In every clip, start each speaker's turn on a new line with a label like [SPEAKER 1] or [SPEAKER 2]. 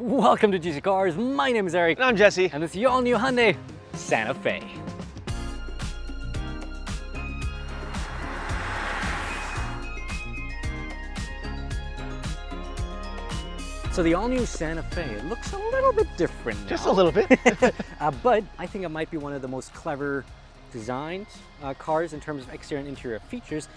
[SPEAKER 1] Welcome to GC Cars. My name is Eric.
[SPEAKER 2] And I'm Jesse.
[SPEAKER 1] And this is your all-new Hyundai Santa Fe. So the all-new Santa Fe, it looks a little bit different now.
[SPEAKER 2] Just a little bit.
[SPEAKER 1] But I think it might be one of the most clever designed cars in terms of exterior and interior features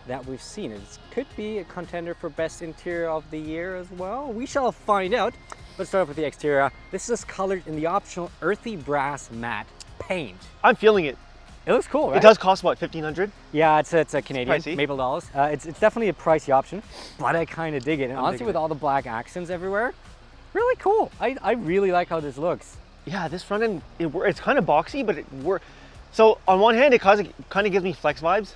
[SPEAKER 1] that we've seen. It could be a contender for best interior of the year as well. We shall find out. Let's start off with the exterior. This is colored in the optional Earthy Brass matte paint.
[SPEAKER 2] I'm feeling it.
[SPEAKER 1] It looks cool, right?
[SPEAKER 2] It does cost what, $1,500?
[SPEAKER 1] Yeah, it's a Canadian,
[SPEAKER 2] Pricey.
[SPEAKER 1] Maple dollars. It's definitely a pricey option, but I kind of dig it. And honestly, with all the black accents everywhere, really cool. I really like how this looks.
[SPEAKER 2] Yeah, this front end, it's kind of boxy, but it works. So on one hand, it kind of gives me Flex vibes.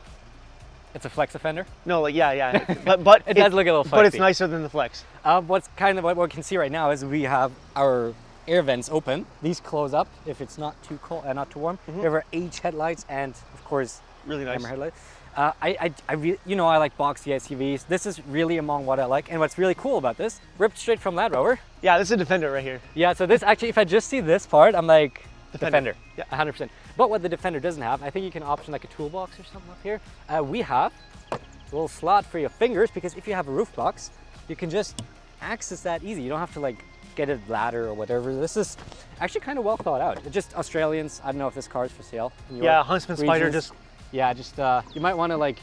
[SPEAKER 1] It's a Flex offender?
[SPEAKER 2] No, like, yeah. but
[SPEAKER 1] it does look a little flexy.
[SPEAKER 2] But it's nicer than the Flex.
[SPEAKER 1] What we can see right now is we have our air vents open. These close up if it's not too cold and not too warm. We have our H headlights and of course
[SPEAKER 2] really nice
[SPEAKER 1] hammer headlights. I really, I like boxy SUVs. This is really among what I like, and what's really cool about this, ripped straight from Land Rover.
[SPEAKER 2] Yeah, this is a Defender right here.
[SPEAKER 1] Yeah, so this actually, if I just see this part, I'm like Defender.
[SPEAKER 2] Yeah,
[SPEAKER 1] 100%. But what the Defender doesn't have, I think you can option like a toolbox or something up here. We have a little slot for your fingers, because if you have a roof box, you can just access that easy. You don't have to like get a ladder or whatever. This is actually kind of well thought out. It's just Australians. I don't know if this car is for sale.
[SPEAKER 2] Yeah, Huntsman Spider just.
[SPEAKER 1] Yeah, just you might want to like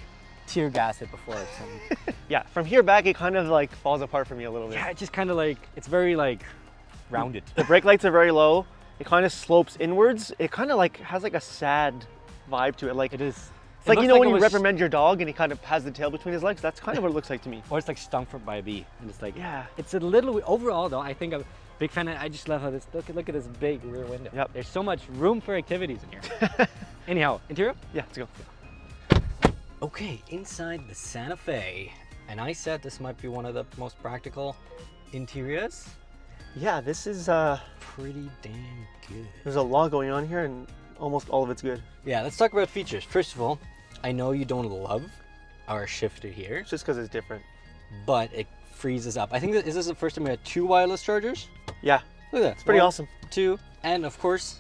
[SPEAKER 1] tear gas it before or something.
[SPEAKER 2] Yeah, from here back it kind of like falls apart for me a little bit.
[SPEAKER 1] Yeah, it just kind of like, it's very like rounded.
[SPEAKER 2] The brake lights are very low. It kind of slopes inwards. It kind of like has like a sad vibe to it. Like
[SPEAKER 1] it is.
[SPEAKER 2] It's like, you know, when you reprimand your dog and he kind of has the tail between his legs? That's kind of what it looks like to me.
[SPEAKER 1] Or it's like stung by a bee. And it's like,
[SPEAKER 2] yeah.
[SPEAKER 1] It's a little, overall though, I think I'm a big fan. I just love how this, look at this big rear window.
[SPEAKER 2] Yep.
[SPEAKER 1] There's so much room for activities in here. Anyhow, interior?
[SPEAKER 2] Yeah, let's go.
[SPEAKER 1] Okay, inside the Santa Fe. And I said this might be one of the most practical interiors.
[SPEAKER 2] Yeah, this is
[SPEAKER 1] pretty damn good.
[SPEAKER 2] There's a lot going on here and almost all of it's good.
[SPEAKER 1] Yeah, let's talk about features. First of all, I know you don't love our shifter here.
[SPEAKER 2] It's just because it's different.
[SPEAKER 1] But it freezes up. I think is this the first time we had 2 wireless chargers?
[SPEAKER 2] Yeah.
[SPEAKER 1] Look at that.
[SPEAKER 2] It's pretty awesome.
[SPEAKER 1] 2, and of course,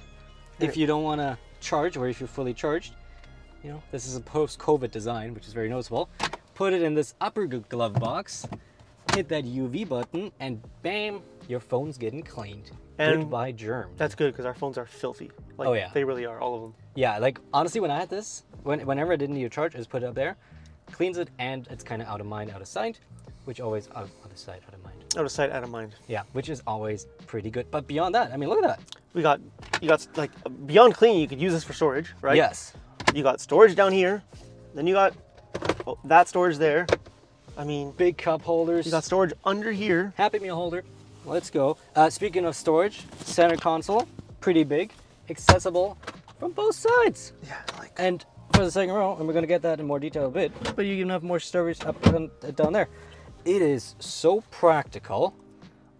[SPEAKER 1] if you don't want to charge, or if you're fully charged, you know, this is a post-COVID design, which is very noticeable. Put it in this upper glove box, hit that UV button, and bam, your phone's getting cleaned.
[SPEAKER 2] And
[SPEAKER 1] goodbye germs.
[SPEAKER 2] That's good, because our phones are filthy. Like,
[SPEAKER 1] oh yeah.
[SPEAKER 2] They really are, all of them.
[SPEAKER 1] Yeah, like honestly, when I had this, whenever I didn't need a charge, I just put it up there, cleans it, and it's kind of out of mind, out of sight, which always, out of sight, out of mind.
[SPEAKER 2] Out of sight, out of mind.
[SPEAKER 1] Yeah, which is always pretty good. But beyond that, I mean, look at that.
[SPEAKER 2] You got like, beyond clean, you could use this for storage, right?
[SPEAKER 1] Yes.
[SPEAKER 2] You got storage down here, then you got that storage there. I mean,
[SPEAKER 1] big cup holders.
[SPEAKER 2] You got storage under here.
[SPEAKER 1] Happy Meal holder. Let's go. Speaking of storage, center console, pretty big, accessible from both sides.
[SPEAKER 2] Yeah, like.
[SPEAKER 1] And for the second row, and we're gonna get that in more detail a bit, but you can have more storage up and down there. It is so practical.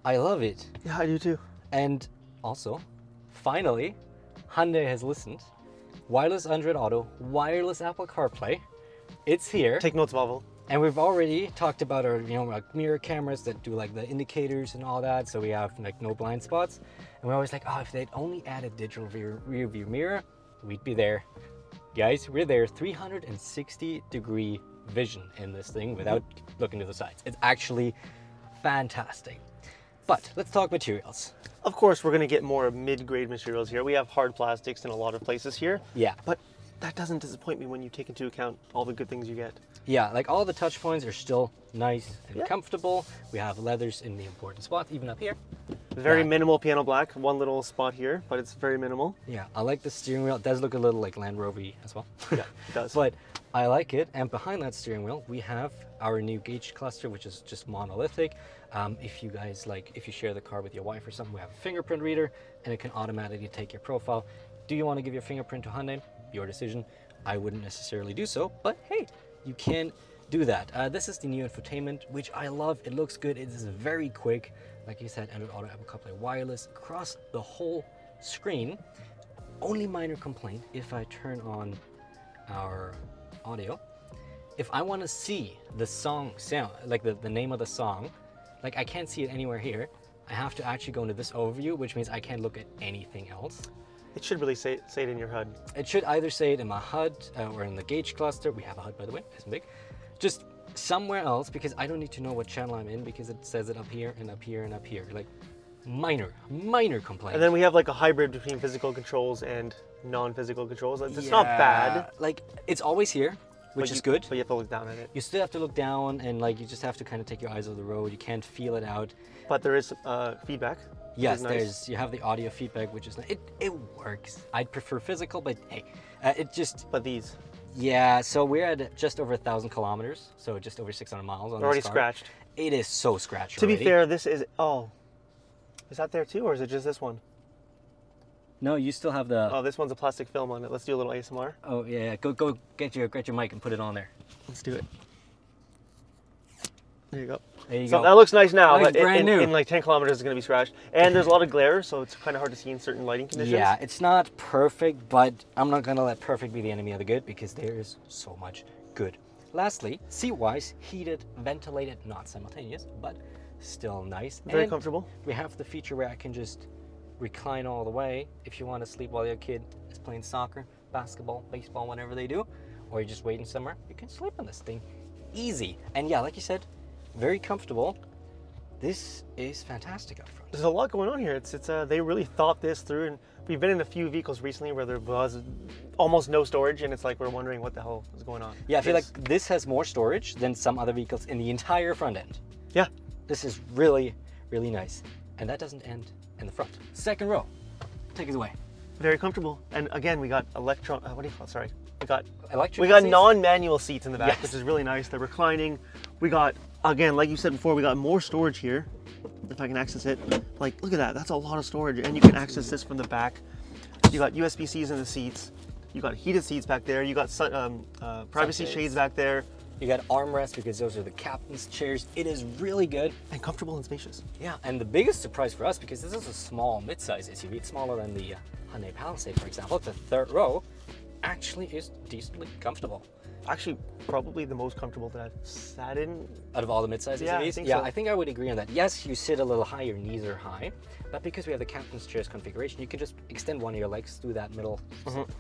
[SPEAKER 1] I love it.
[SPEAKER 2] Yeah, I do too.
[SPEAKER 1] And also, finally, Hyundai has listened. Wireless Android Auto, wireless Apple CarPlay. It's here.
[SPEAKER 2] Take notes, Volvo.
[SPEAKER 1] And we've already talked about our, like mirror cameras that do like the indicators and all that. So we have like no blind spots. And we're always like, oh, if they'd only add a digital rear view mirror, we'd be there. Guys, we're there. 360-degree vision in this thing without looking to the sides. It's actually fantastic. But let's talk materials.
[SPEAKER 2] Of course, we're going to get more mid-grade materials here. We have hard plastics in a lot of places here.
[SPEAKER 1] Yeah.
[SPEAKER 2] But that doesn't disappoint me when you take into account all the good things you get.
[SPEAKER 1] Yeah, like all the touch points are still nice and comfortable. We have leathers in the important spots, even up here.
[SPEAKER 2] Very minimal piano black, one little spot here, but it's very minimal.
[SPEAKER 1] Yeah, I like the steering wheel. It does look a little like Land Rover-y as well.
[SPEAKER 2] Yeah, it does.
[SPEAKER 1] But I like it. And behind that steering wheel, we have our new gauge cluster, which is just monolithic. If you guys if you share the car with your wife or something, we have a fingerprint reader, and it can automatically take your profile. Do you want to give your fingerprint to Hyundai? Your decision. I wouldn't necessarily do so, but hey, you can do that. This is the new infotainment, which I love. It looks good. It is very quick. Like you said, Android Auto, Apple CarPlay, wireless across the whole screen. Only minor complaint, if I turn on our audio, if I want to see the song sound, like the name of the song, like I can't see it anywhere here, I have to actually go into this overview, which means I can't look at anything else.
[SPEAKER 2] It should really say it in your HUD.
[SPEAKER 1] It should either say it in my HUD or in the gauge cluster. We have a HUD, by the way, isn't big. Just somewhere else, because I don't need to know what channel I'm in, because it says it up here and up here and up here. Like minor complaint.
[SPEAKER 2] And then we have like a hybrid between physical controls and non-physical controls. It's not bad.
[SPEAKER 1] Like it's always here, which is good.
[SPEAKER 2] But you have to look down at it.
[SPEAKER 1] You still have to look down, and like you just have to kind of take your eyes off the road. You can't feel it out.
[SPEAKER 2] But there is feedback.
[SPEAKER 1] Yes,
[SPEAKER 2] nice.
[SPEAKER 1] you have the audio feedback, which is it works. I'd prefer physical, but hey, it just.
[SPEAKER 2] But these.
[SPEAKER 1] Yeah, so we're at just over 1,000 kilometers, so just over 600 miles on
[SPEAKER 2] already
[SPEAKER 1] this car.
[SPEAKER 2] Scratched.
[SPEAKER 1] It is so scratched.
[SPEAKER 2] To be fair, this is is that there too, or is it just this one?
[SPEAKER 1] No, you still have the.
[SPEAKER 2] Oh, this one's a plastic film on it. Let's do a little ASMR.
[SPEAKER 1] Oh yeah, go get your mic and put it on there.
[SPEAKER 2] Let's do it. There you go.
[SPEAKER 1] There you
[SPEAKER 2] So
[SPEAKER 1] go.
[SPEAKER 2] that looks nice now,
[SPEAKER 1] That
[SPEAKER 2] but
[SPEAKER 1] looks brand new.
[SPEAKER 2] in like 10 kilometers it's going to be scratched. And there's a lot of glare, so it's kind of hard to see in certain lighting conditions.
[SPEAKER 1] Yeah, it's not perfect, but I'm not gonna let perfect be the enemy of the good, because there is so much good. Lastly, seat-wise, heated, ventilated, not simultaneous, but still nice.
[SPEAKER 2] Very
[SPEAKER 1] And
[SPEAKER 2] comfortable.
[SPEAKER 1] we have the feature where I can just recline all the way if you want to sleep while your kid is playing soccer, basketball, baseball, whatever they do, or you're just waiting somewhere. You can sleep on this thing easy. And yeah, like you said, very comfortable. This is fantastic up front.
[SPEAKER 2] There's a lot going on here. They really thought this through, and we've been in a few vehicles recently where there was almost no storage, and it's like we're wondering what the hell is going on.
[SPEAKER 1] Yeah, I feel like this has more storage than some other vehicles in the entire front end.
[SPEAKER 2] Yeah.
[SPEAKER 1] This is really, really nice. And that doesn't end in the front. Second row, take us away.
[SPEAKER 2] Very comfortable. And again, we got what do you call it? Sorry.
[SPEAKER 1] Electric
[SPEAKER 2] We got
[SPEAKER 1] seats?
[SPEAKER 2] non-manual seats in the back,
[SPEAKER 1] Yes.
[SPEAKER 2] which is really nice. They're reclining. We got, again, like you said before, we got more storage here. If I can access it. Like, look at that. That's a lot of storage. And you can access this from the back. You got USB-Cs in the seats. You got heated seats back there. You got privacy shades back there.
[SPEAKER 1] You got armrests, because those are the captain's chairs. It is really good.
[SPEAKER 2] And comfortable and spacious.
[SPEAKER 1] Yeah, and the biggest surprise for us, because this is a small midsize SUV, it's smaller than the Hyundai Palisade, for example, the third row actually is decently comfortable.
[SPEAKER 2] Actually, probably the most comfortable that I've sat in.
[SPEAKER 1] Out of all the midsize
[SPEAKER 2] Yeah,
[SPEAKER 1] SUVs?
[SPEAKER 2] I think
[SPEAKER 1] Yeah,
[SPEAKER 2] so.
[SPEAKER 1] I think I would agree on that. Yes, you sit a little high, your knees are high, but because we have the captain's chairs configuration, you can just extend one of your legs through that middle,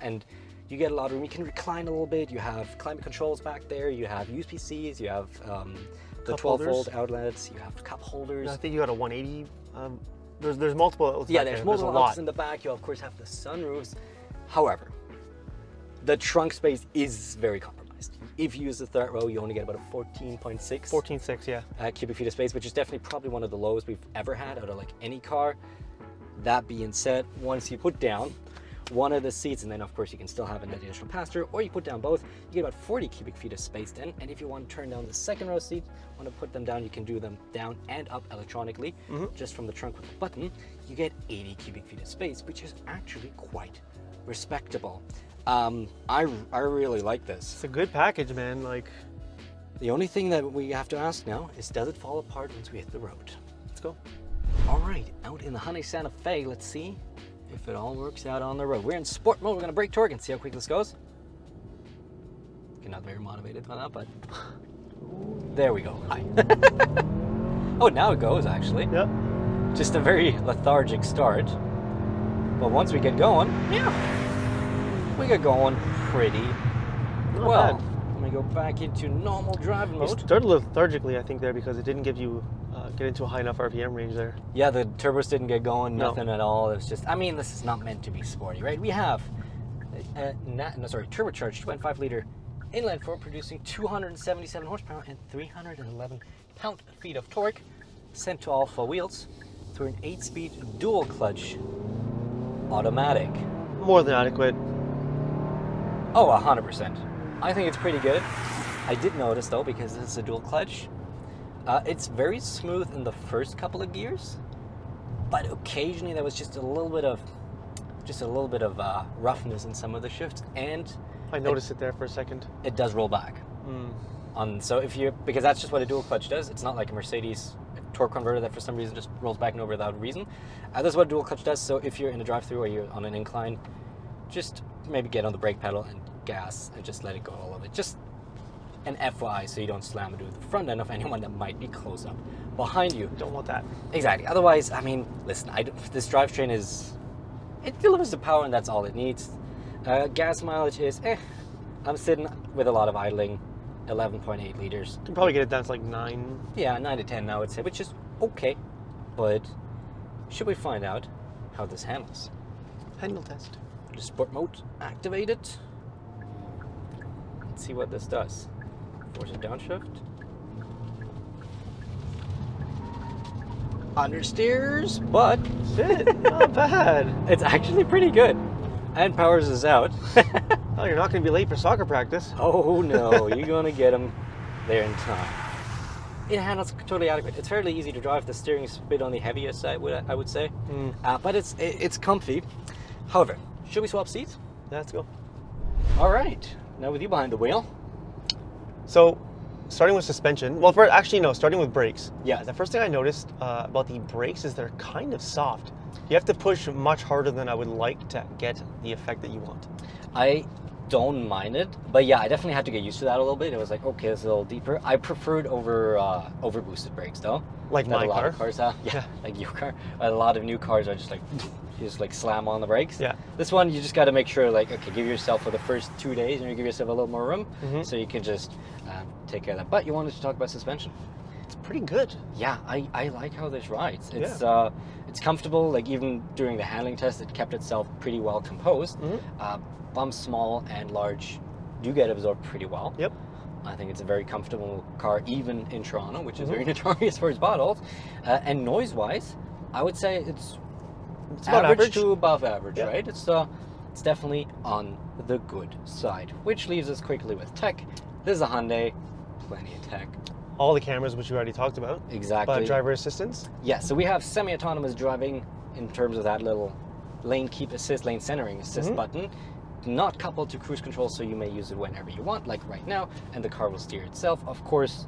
[SPEAKER 1] and you get a lot of room. You can recline a little bit. You have climate controls back there. You have USB-Cs. You have the
[SPEAKER 2] Cup
[SPEAKER 1] 12-volt outlets. You have cup holders.
[SPEAKER 2] I think you got a 180. There's multiple outlets.
[SPEAKER 1] Yeah,
[SPEAKER 2] back
[SPEAKER 1] there's
[SPEAKER 2] there.
[SPEAKER 1] multiple
[SPEAKER 2] a lot.
[SPEAKER 1] outlets in the back. You of course have the sunroofs. However, the trunk space is very compromised. If you use the third row, you only get about a 14.6
[SPEAKER 2] 14.6, yeah.
[SPEAKER 1] cubic feet of space, which is definitely probably one of the lowest we've ever had out of like any car. That being said, once you put down one of the seats, and then of course you can still have an additional passenger, or you put down both, you get about 40 cubic feet of space then. And if you want to turn down the second row seat, want to put them down, you can do them down and up electronically, just from the trunk with a button. You get 80 cubic feet of space, which is actually quite respectable. I really like this.
[SPEAKER 2] It's a good package, man. Like,
[SPEAKER 1] The only thing that we have to ask now is, does it fall apart once we hit the road?
[SPEAKER 2] let's go.
[SPEAKER 1] All right, out in the Hyundai Santa Fe, let's see if it all works out on the road. We're in sport mode. We're gonna brake torque and see how quick this goes. Okay, not very motivated by that, but there we go. Hi. Oh, now it goes actually.
[SPEAKER 2] Yep.
[SPEAKER 1] Just a very lethargic start. But once we get going, yeah, we get going pretty well.
[SPEAKER 2] bad.
[SPEAKER 1] Let me go back into normal driving
[SPEAKER 2] You
[SPEAKER 1] mode.
[SPEAKER 2] started lethargically, I think, there because it didn't give you get into a high enough RPM range there.
[SPEAKER 1] Yeah, the turbos didn't get going,
[SPEAKER 2] No.
[SPEAKER 1] nothing at all. It was just, I mean, this is not meant to be sporty, right? We have turbocharged 2.5 liter inline four producing 277 horsepower and 311 pound-feet of torque, sent to all four wheels through an 8-speed dual clutch automatic.
[SPEAKER 2] More than adequate.
[SPEAKER 1] Oh, 100%. I think it's pretty good. I did notice though, because this is a dual clutch, it's very smooth in the first couple of gears, but occasionally there was just a little bit of roughness in some of the shifts, and
[SPEAKER 2] I noticed it there for a second.
[SPEAKER 1] it does roll back. So because that's just what a dual clutch does. It's not like a Mercedes torque converter that for some reason just rolls back and over without a reason. That's what a dual clutch does. So if you're in a drive-through or you're on an incline, just maybe get on the brake pedal and gas and just let it go all of it. And FYI, so you don't slam into the front end of anyone that might be close up behind you.
[SPEAKER 2] Don't want that.
[SPEAKER 1] Exactly. Otherwise, I mean, listen, this drivetrain it delivers the power and that's all it needs. Gas mileage is, I'm sitting with a lot of idling, 11.8 liters.
[SPEAKER 2] You can probably get it down to like 9.
[SPEAKER 1] Yeah, 9 to 10 now, I would say, which is okay. But should we find out how this handles?
[SPEAKER 2] Handle test.
[SPEAKER 1] The sport mode activated. Let's see what this does. Force and downshift. Understeers, but
[SPEAKER 2] Shit, not bad.
[SPEAKER 1] it's actually pretty good. And powers us out.
[SPEAKER 2] Oh, you're not going to be late for soccer practice.
[SPEAKER 1] Oh no, you're gonna get them there in time. It handles totally adequate. It's fairly easy to drive. The steering is a bit on the heavier side, I would say. But it's comfy. However, should we swap seats?
[SPEAKER 2] Yeah, let's go.
[SPEAKER 1] All right. Now with you behind the wheel.
[SPEAKER 2] So, starting with suspension. Well, starting with brakes.
[SPEAKER 1] Yeah.
[SPEAKER 2] The first thing I noticed about the brakes is they're kind of soft. You have to push much harder than I would like to get the effect that you want.
[SPEAKER 1] I don't mind it, but yeah, I definitely had to get used to that a little bit. It was like, okay, it's a little deeper. I preferred over boosted brakes though.
[SPEAKER 2] Like
[SPEAKER 1] that
[SPEAKER 2] my
[SPEAKER 1] a lot
[SPEAKER 2] car?
[SPEAKER 1] Of cars have. Yeah, like your car. A lot of new cars are just like, you just like slam on the brakes.
[SPEAKER 2] Yeah.
[SPEAKER 1] This one, you just got to make sure, like, okay, give yourself for the first 2 days, and you give yourself a little more room, so you can just take care of that. But you wanted to talk about suspension.
[SPEAKER 2] It's pretty good.
[SPEAKER 1] Yeah, I like how this rides. It's comfortable. Like even during the handling test, it kept itself pretty well composed. Bumps, small and large, do get absorbed pretty well.
[SPEAKER 2] Yep.
[SPEAKER 1] I think it's a very comfortable car, even in Toronto, which is very notorious for its potholes. And noise-wise, I would say it's
[SPEAKER 2] about average
[SPEAKER 1] to above average,
[SPEAKER 2] Yep.
[SPEAKER 1] right? It's definitely on the good side, which leaves us quickly with tech. This is a Hyundai, plenty of tech.
[SPEAKER 2] All the cameras, which we already talked about.
[SPEAKER 1] Exactly.
[SPEAKER 2] But driver assistance?
[SPEAKER 1] Yeah, so we have semi-autonomous driving in terms of that little lane keep assist, lane centering assist button. Not coupled to cruise control, so you may use it whenever you want, like right now, and the car will steer itself. Of course,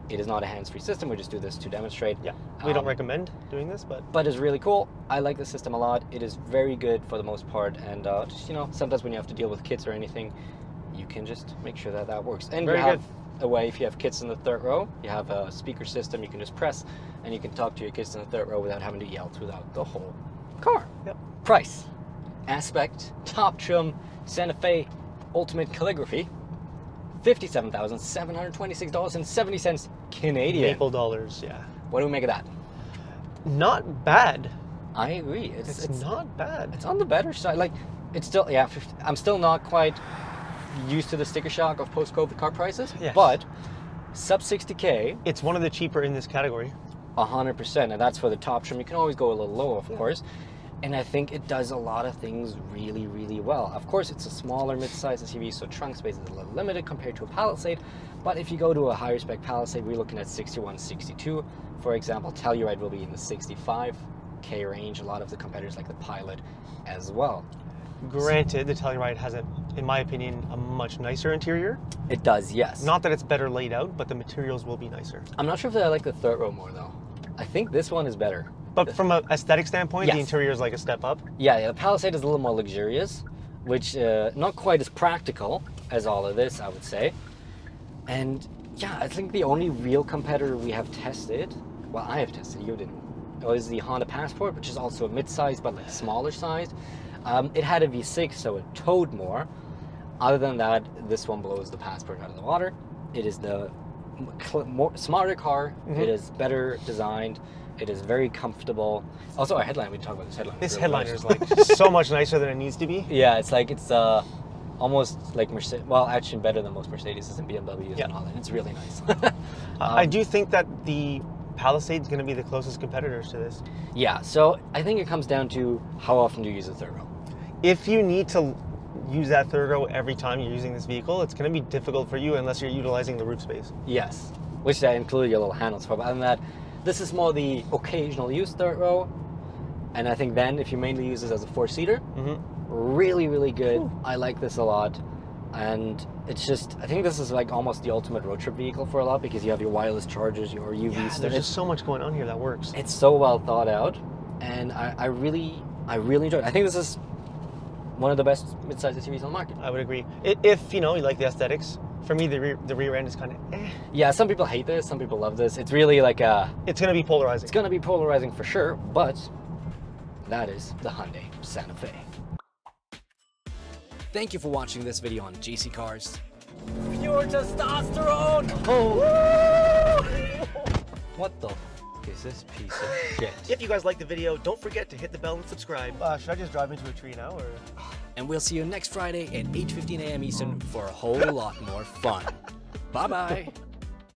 [SPEAKER 1] it is not a hands-free system. We just do this to demonstrate.
[SPEAKER 2] Yeah. We don't recommend doing this,
[SPEAKER 1] but it's really cool. I like the system a lot. It is very good for the most part, and just, sometimes when you have to deal with kids or anything, you can just make sure that that works. And
[SPEAKER 2] Very
[SPEAKER 1] you have
[SPEAKER 2] good.
[SPEAKER 1] a way, if you have kids in the third row, you have a speaker system you can just press, and you can talk to your kids in the third row without having to yell throughout the whole car.
[SPEAKER 2] Yep.
[SPEAKER 1] Price, aspect, top trim, Santa Fe Ultimate Calligraphy, $57,726.70 Canadian.
[SPEAKER 2] Maple dollars, yeah.
[SPEAKER 1] What do we make of that?
[SPEAKER 2] Not bad.
[SPEAKER 1] I agree.
[SPEAKER 2] It's not bad.
[SPEAKER 1] It's on the better side. Like, it's still, yeah, I'm still not quite used to the sticker shock of post-COVID car prices,
[SPEAKER 2] Yes.
[SPEAKER 1] but sub 60K,
[SPEAKER 2] It's one of the cheaper in this category.
[SPEAKER 1] 100%, and that's for the top trim. You can always go a little lower, of course, and I think it does a lot of things really, really well. Of course, it's a smaller mid-size SUV, so trunk space is a little limited compared to a Palisade, but if you go to a higher spec Palisade, we're looking at 61, 62. For example, Telluride will be in the 65K range. A lot of the competitors like the Pilot as well.
[SPEAKER 2] Granted, the Telluride has, in my opinion, a much nicer interior.
[SPEAKER 1] It does, yes.
[SPEAKER 2] Not that it's better laid out, but the materials will be nicer.
[SPEAKER 1] I'm not sure if I like the third row more, though. I think this one is better.
[SPEAKER 2] But from an aesthetic standpoint,
[SPEAKER 1] Yes.
[SPEAKER 2] the interior is like a step up.
[SPEAKER 1] Yeah, the Palisade is a little more luxurious, which not quite as practical as all of this, I would say. And yeah, I think the only real competitor we have tested, well, I have tested, you didn't, was the Honda Passport, which is also a mid-size, but like smaller sized. It had a V6, so it towed more. Other than that, this one blows the Passport out of the water. It is the smarter car. It is better designed. It is very comfortable. Also, our headline, we talked about this headline.
[SPEAKER 2] This
[SPEAKER 1] really
[SPEAKER 2] headliner
[SPEAKER 1] nice.
[SPEAKER 2] is like so much nicer than it needs to be.
[SPEAKER 1] Yeah, it's like, it's almost like Mercedes. Well, actually better than most Mercedes and BMWs and all that. It's really nice.
[SPEAKER 2] I do think that the Palisade is going to be the closest competitors to this.
[SPEAKER 1] Yeah, so I think it comes down to how often do you use a third row.
[SPEAKER 2] If you need to use that third row every time you're using this vehicle, it's going to be difficult for you unless you're utilizing the roof space.
[SPEAKER 1] Yes, which that include your little handles for. But other than that, this is more the occasional use third row. And I think then if you mainly use this as a four-seater, really, really good.
[SPEAKER 2] Ooh.
[SPEAKER 1] I like this a lot. And it's just, I think this is like almost the ultimate road trip vehicle for a lot, because you have your wireless chargers, your UV
[SPEAKER 2] Yeah, there's just so much going on here that works.
[SPEAKER 1] It's so well thought out, and I really enjoy it. I think this is one of the best mid-sized SUVs on the market.
[SPEAKER 2] I would agree. If you know you like the aesthetics, For me, the rear end is kind of eh.
[SPEAKER 1] Yeah, some people hate this, some people love this. It's really like a...
[SPEAKER 2] It's going to be polarizing.
[SPEAKER 1] It's going to be polarizing for sure, but that is the Hyundai Santa Fe. Thank you for watching this video on JC Cars. Pure testosterone! Oh! What the is this piece of shit?
[SPEAKER 2] If you guys like the video, don't forget to hit the bell and subscribe. Should I just drive into a tree now, or?
[SPEAKER 1] And we'll see you next Friday at 8:15 a.m. Eastern for a whole lot more fun. Bye-bye.